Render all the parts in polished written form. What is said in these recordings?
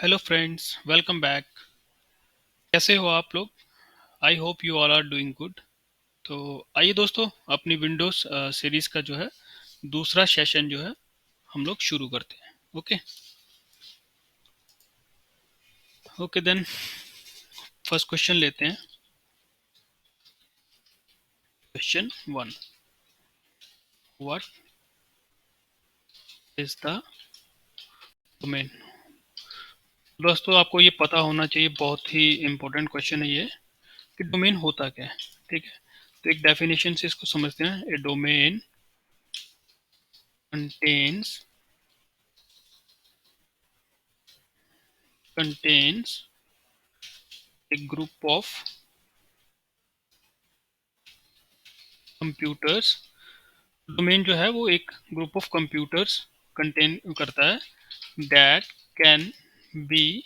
Hello friends, welcome back. कैसे हो आप लोग? I hope you all are doing good. तो आइए दोस्तों, अपनी विंडोज सीरीज का जो है दूसरा सेशन जो है हम लोग शुरू करते हैं। Okay okay then, first question लेते हैं। Question one, what is the domain? दोस्तों, आपको ये पता होना चाहिए, बहुत ही इंपॉर्टेंट क्वेश्चन है ये, कि डोमेन होता क्या है। ठीक है, तो एक डेफिनेशन से इसको समझते हैं। A domain contains contains a group of computers. Domain जो है वो एक ग्रुप ऑफ कंप्यूटर्स कंटेन करता है, that can be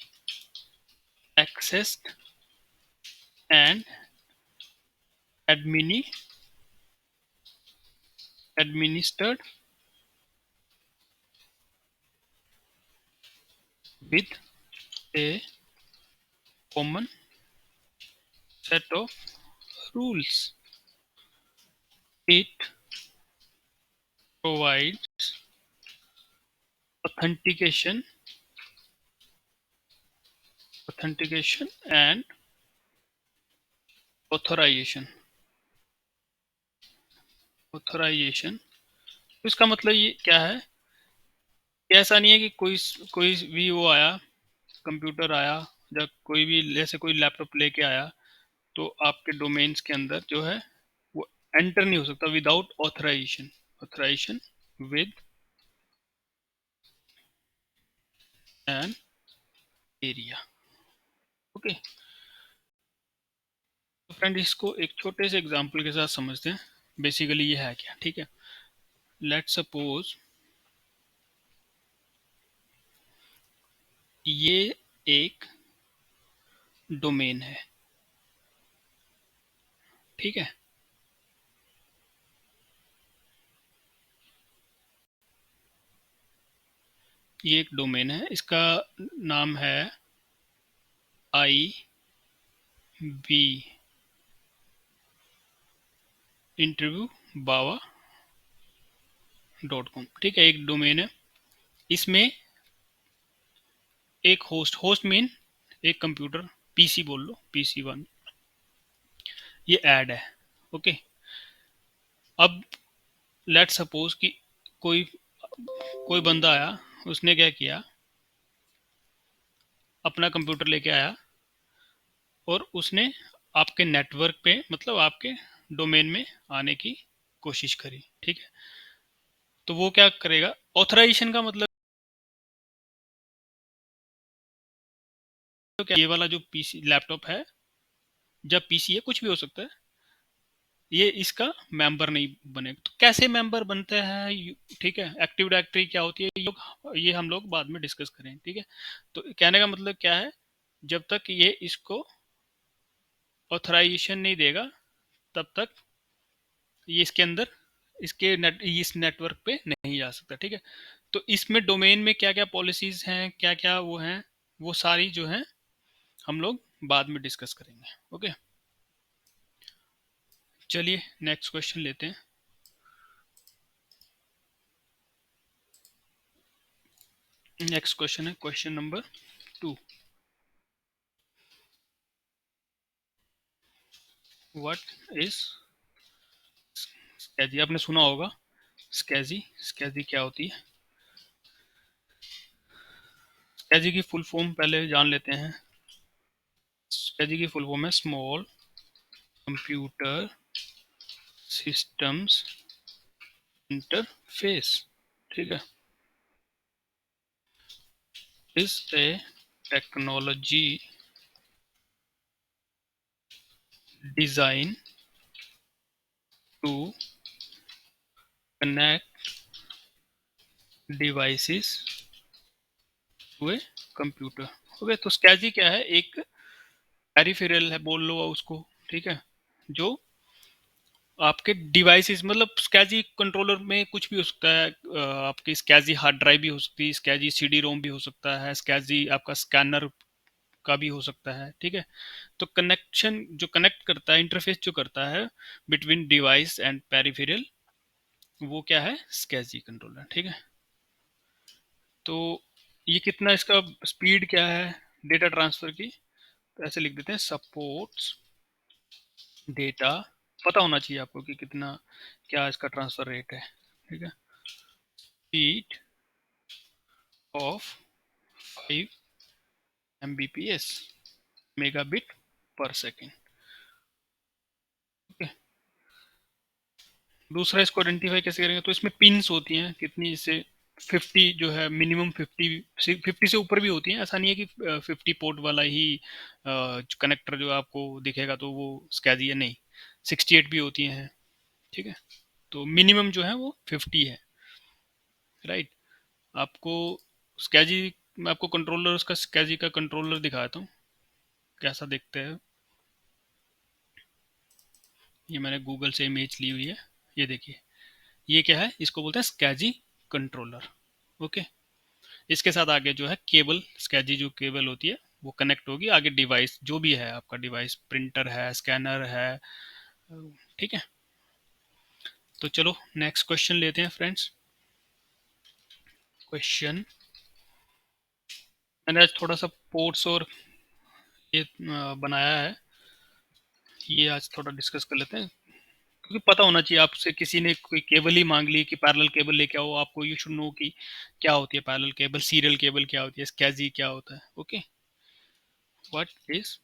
accessed and admini administered with a common set of rules. It provides authentication authentication and authorization authorization. इसका मतलब ये क्या है कि ऐसा नहीं है कि कोई भी वो आया, कंप्यूटर आया, या कोई भी जैसे कोई लैपटॉप लेके आया, तो आपके डोमेन्स के अंदर जो है वो एंटर नहीं हो सकता without authorization. Authorization with an area. Okay, तो फ्रेंड इसको एक छोटे से एग्जांपल के साथ समझते हैं। बेसिकली ये है क्या, ठीक है। लेट सपोज ये एक डोमेन है, ठीक है। ये एक डोमेन है, इसका नाम है IB इंटरव्यू बावा .com, ठीक है। एक डोमेन है, इसमें एक होस्ट मीन एक कंप्यूटर, पीसी बोल लो, PC 1, ये ऐड है। ओके, अब लेट सपोज कि कोई कोई बंदा आया, उसने क्या किया, अपना कंप्यूटर लेके आया और उसने आपके नेटवर्क पे, मतलब आपके डोमेन में आने की कोशिश करी, ठीक है। तो वो क्या करेगा, ऑथराइजेशन का मतलब तो क्या, ये वाला जो पीसी लैपटॉप है या पीसी है, कुछ भी हो सकता है, ये इसका मेंबर नहीं बनेगा। तो कैसे मेंबर बनते हैं, ठीक है। एक्टिव डायरेक्टरी क्या होती है, ये हम लोग बाद में डिस्कस करें, ठीक है। तो कहने का मतलब क्या है, जब तक ये इसको ऑथराइजेशन नहीं देगा, तब तक ये इसके अंदर इस नेटवर्क पे नहीं जा सकता, ठीक है। तो इसमें डोमेन में क्या क्या पॉलिसीज हैं, क्या क्या वो हैं, वो सारी जो हैं हम लोग बाद में डिस्कस करेंगे। ओके, चलिए नेक्स्ट क्वेश्चन लेते हैं। नेक्स्ट क्वेश्चन है क्वेश्चन नंबर 2। व्हाट इज स्कैजी? आपने सुना होगा स्कैजी। स्कैजी क्या होती है? स्कैजी की फुल फॉर्म पहले जान लेते हैं। स्कैजी की फुल फॉर्म है स्मॉल कंप्यूटर सिस्टम्स इंटरफेस, ठीक है। Is a technology design to connect devices to a computer. Okay, तो स्कैजी क्या है, एक पेरिफेरल है बोल लो उसको, ठीक है, जो आपके डिवाइसेस मतलब SCSI कंट्रोलर में कुछ भी हो सकता है। आपकी SCSI हार्ड ड्राइव भी हो सकती है, SCSI CD रोम भी हो सकता है, SCSI आपका स्कैनर का भी हो सकता है, ठीक है। तो कनेक्शन जो कनेक्ट करता है, इंटरफेस जो करता है बिटवीन डिवाइस एंड पेरिफेरल, वो क्या है? SCSI कंट्रोलर, ठीक है। तो ये कितना, इसका स्पीड क्या है डेटा ट्रांसफर की? तो ऐसे लिख देते हैं, सपोर्ट्स डेटा, पता होना चाहिए आपको कि कितना, क्या इसका ट्रांसफर रेट है, ठीक है। स्पीड ऑफ 5 Mbps, मेगाबिट पर सेकेंड, ओके। दूसरा, इसको आइडेंटिफाई कैसे करेंगे? तो इसमें पिन्स होती हैं कितनी, जैसे 50 जो है मिनिमम, 50 से ऊपर भी होती हैं। ऐसा नहीं है कि 50 पोर्ट वाला ही कनेक्टर जो आपको दिखेगा तो वो SCSI है, नहीं। 68 भी होती हैं, ठीक है। तो मिनिमम जो है वो 50 है, राइट। आपको SCSI, मैं आपको कंट्रोलर, उसका SCSI का कंट्रोलर दिखाता हूँ कैसा दिखता है। ये मैंने गूगल से इमेज ली हुई है, ये देखिए। ये क्या है? इसको बोलते हैं SCSI कंट्रोलर, ओके। इसके साथ आगे जो है केबल, SCSI जो केबल होती है वो कनेक्ट होगी, आगे डिवाइस जो भी है आपका डिवाइस, प्रिंटर है, स्कैनर है, ठीक है। तो चलो नेक्स्ट क्वेश्चन लेते हैं फ्रेंड्स। क्वेश्चन, मैंने आज थोड़ा सा पोर्ट्स और ये बनाया है, ये आज थोड़ा डिस्कस कर लेते हैं। क्योंकि पता होना चाहिए, आपसे किसी ने कोई केबल ही मांग ली कि पैरेलल केबल लेके आओ, आपको यू शुड नो कि क्या होती है पैरेलल केबल, सीरियल केबल क्या होती है, SCSI क्या होता है, okay. What is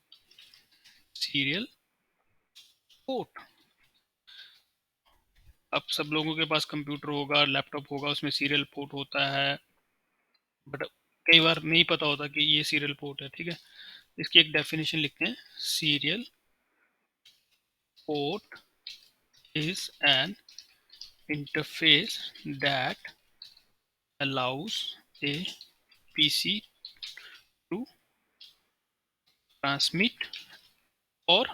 serial port? अब सब लोगों के पास कंप्यूटर होगा, लैपटॉप होगा, उसमें सीरियल पोर्ट होता है, बट कई बार नहीं पता होता कि ये सीरियल पोर्ट है, ठीक है। इसकी एक डेफिनेशन लिखते हैं। Serial port is an interface that allows a PC to transmit or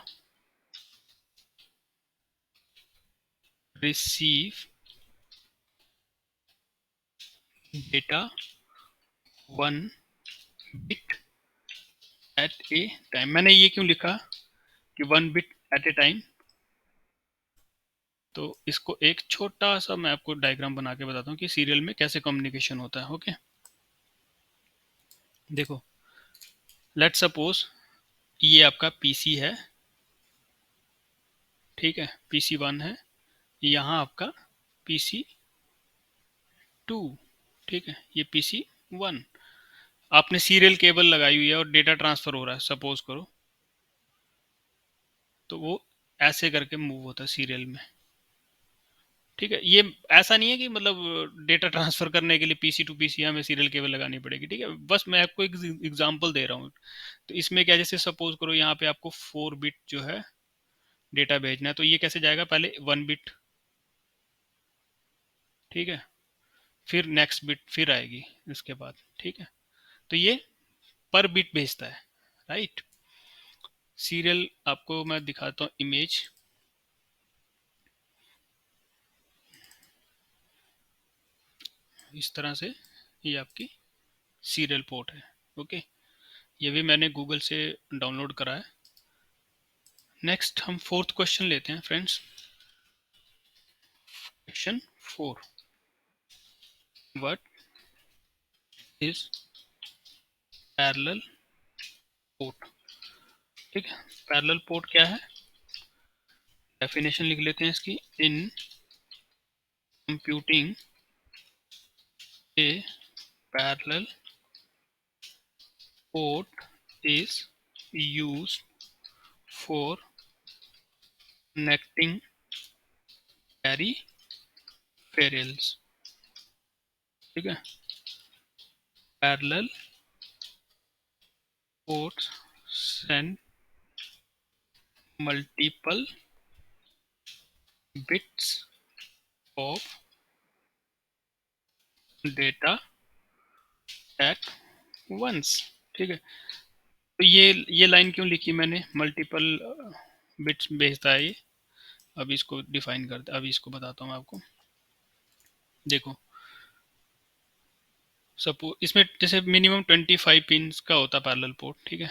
receive data one bit at a time। मैंने ये क्यों लिखा कि 1 bit at a time? तो इसको एक छोटा सा मैं आपको डायग्राम बना के बताता हूँ कि सीरियल में कैसे कम्युनिकेशन होता है, ओके। देखो, लेट सपोज ये आपका PC है, ठीक है, PC 1 है, यहाँ आपका PC 2, ठीक है, ये PC 1। आपने सीरियल केबल लगाई हुई है और डेटा ट्रांसफर हो रहा है, सपोज करो, तो वो ऐसे करके मूव होता है सीरियल में, ठीक है। ये ऐसा नहीं है कि मतलब डेटा ट्रांसफर करने के लिए PC to PC हमें सीरियल केबल लगानी पड़ेगी, ठीक है। बस मैं आपको एक एग्जांपल दे रहा हूँ। तो इसमें क्या, जैसे सपोज करो यहाँ पे आपको 4 बिट जो है डेटा भेजना है, तो ये कैसे जाएगा? पहले 1 बिट, ठीक है, फिर नेक्स्ट बिट फिर आएगी इसके बाद, ठीक है। तो ये पर बिट भेजता है, राइट। सीरियल आपको मैं दिखाता हूँ इमेज, इस तरह से, ये आपकी सीरियल पोर्ट है, ओके। ये भी मैंने गूगल से डाउनलोड करा है। नेक्स्ट हम फोर्थ क्वेश्चन लेते हैं friends. Question 4, what is parallel port? ठीक है, पैरेलल पोर्ट क्या है? डेफिनेशन लिख लेते हैं इसकी। In computing A parallel port is used for connecting peripherals, ठीक है। Parallel ports send multiple bits of data at once, ठीक है। तो ये लाइन क्यों लिखी मैंने, मल्टीपल बिट्स भेजता है ये? अभी इसको डिफाइन करते, अभी इसको बताता हूँ मैं आपको। देखो सपोज इसमें जैसे मिनिमम 25 पिन का होता है पैरेलल पोर्ट, ठीक है।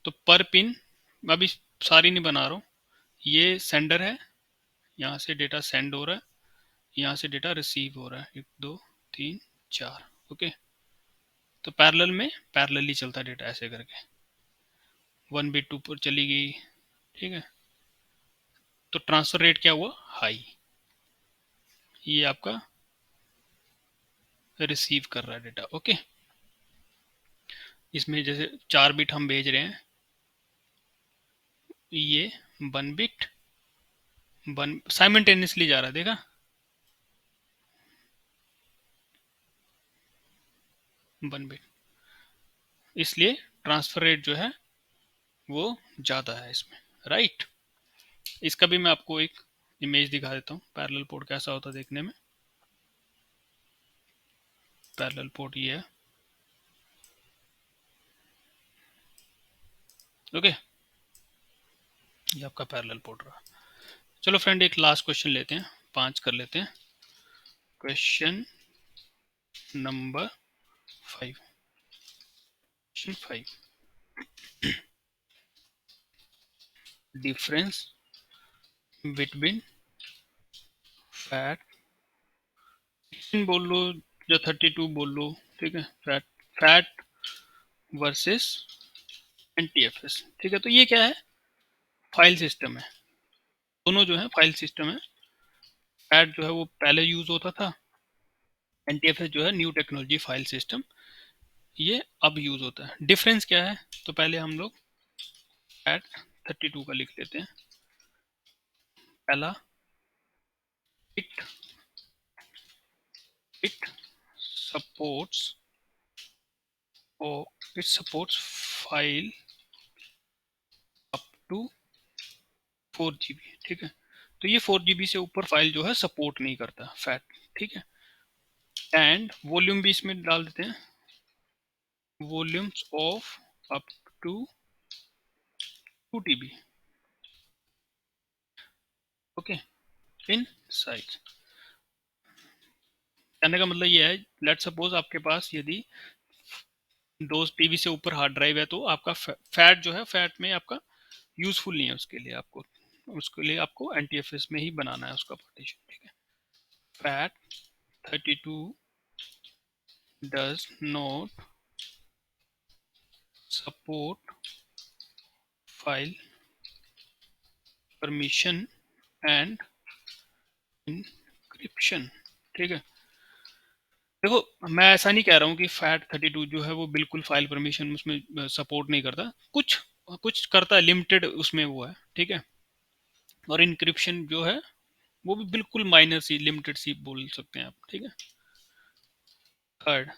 तो पर पिन, अभी सारी नहीं बना रहा हूँ, ये सेंडर है, यहाँ से डेटा सेंड हो रहा है, यहाँ से डेटा रिसीव हो रहा है, 1 2 3 4, ओके। तो पैरेलल में पैरेलली चलता है डेटा ऐसे करके, 1 बिट ऊपर चली गई, ठीक है। तो ट्रांसफर रेट क्या हुआ, हाई। ये आपका रिसीव कर रहा है डेटा, ओके। इसमें जैसे 4 बिट हम भेज रहे हैं, ये 1 बिट वन साइमल्टेनियसली जा रहा है, देखा, 1 बिट, इसलिए ट्रांसफर रेट जो है वो ज़्यादा है इसमें, राइट। इसका भी मैं आपको एक इमेज दिखा देता हूँ, पैरेलल पोर्ट कैसा होता है देखने में। पैरेलल पोर्ट ये है, ओके, ये आपका पैरेलल पोर्ट रहा। चलो फ्रेंड, एक लास्ट क्वेश्चन लेते हैं, 5 कर लेते हैं। Question number 5, question 5, difference between fat बोल लो या 32 बोल लो, ठीक है, फैट फैट वर्सेस एनटीएफएस, ठीक है। तो ये क्या है, फाइल सिस्टम है, दोनों जो है फाइल सिस्टम है। फैट जो है वो पहले यूज होता था, एनटीएफएस जो है न्यू टेक्नोलॉजी फाइल सिस्टम, ये अब यूज होता है। डिफरेंस क्या है, तो पहले हम लोग फैट 32 का लिख लेते हैं। पहला, it it supports it supports file up to 4 GB, ठीक है। तो ये 4 GB से ऊपर फाइल जो है सपोर्ट नहीं करता फैट, ठीक है। एंड वॉल्यूम भी इसमें डाल देते हैं, volumes of up to 2 TB, okay, in size. कहने का मतलब ये है, लेट सपोज आपके पास यदि 2 TB से ऊपर हार्ड ड्राइव है, तो आपका फैट जो है, फैट में आपका यूजफुल नहीं है, उसके लिए आपको एनटीएफएस में ही बनाना है उसका पार्टीशन, ठीक है। FAT 32 does not support file permission and encryption, ठीक है। देखो मैं ऐसा नहीं कह रहा हूँ कि फैट 32 जो है वो बिल्कुल फाइल परमिशन उसमें सपोर्ट नहीं करता, कुछ कुछ करता है, लिमिटेड उसमें वो है, ठीक है। और इंक्रिप्शन जो है वो भी बिल्कुल माइनर सी, लिमिटेड सी बोल सकते हैं आप, ठीक है। थर्ड,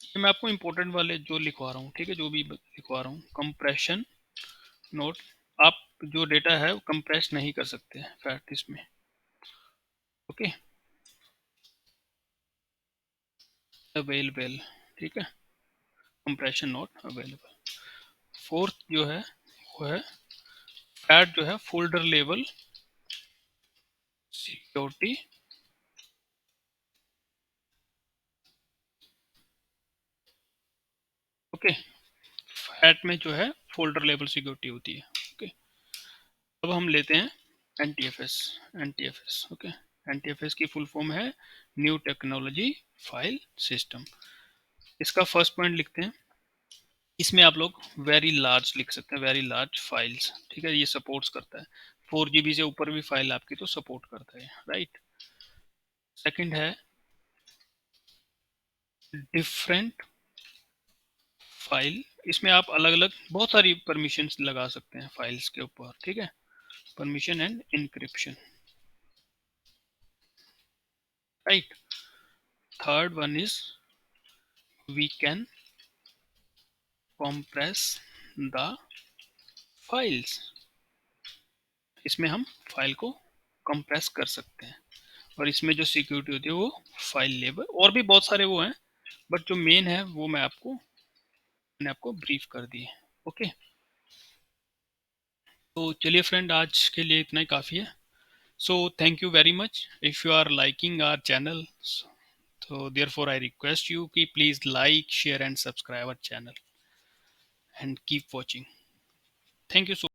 ये मैं आपको इंपॉर्टेंट वाले जो लिखवा रहा हूँ, ठीक है, जो भी लिखवा रहा हूँ, कंप्रेशन नोट, आप जो डेटा है वो कंप्रेस नहीं कर सकते फैट इसमें, ओके, अवेलेबल, ठीक है, कंप्रेशन नोट अवेलेबल। फोर्थ जो है वो है फैट जो है folder level security, okay, fat में जो है फोल्डर लेवल सिक्योरिटी होती है, ओके। अब हम लेते हैं एनटीएफएस, एनटीएफएस, ओके। एनटीएफएस की फुल फॉर्म है न्यू टेक्नोलॉजी फाइल सिस्टम। इसका फर्स्ट पॉइंट लिखते हैं, इसमें आप लोग वेरी लार्ज लिख सकते हैं, वेरी लार्ज फाइल्स, ठीक है, ये सपोर्ट्स करता है। 4 GB से ऊपर भी फाइल आपकी तो सपोर्ट करता है, राइट। सेकंड है डिफरेंट फाइल, इसमें आप अलग अलग बहुत सारी परमिशंस लगा सकते हैं फाइल्स के ऊपर, ठीक है, permission and encryption, right. Third one is we can compress the files, इसमें हम फाइल को कंप्रेस कर सकते हैं। और इसमें जो सिक्योरिटी होती है वो फाइल लेवल, और भी बहुत सारे वो हैं, बट जो मेन है वो मैंने आपको ब्रीफ कर दी है, ओके। तो चलिए फ्रेंड, आज के लिए इतना ही काफ़ी है. So thank you very much. If you are liking our channel, so therefore I request you ki please like, share and subscribe our channel and keep watching. Thank you so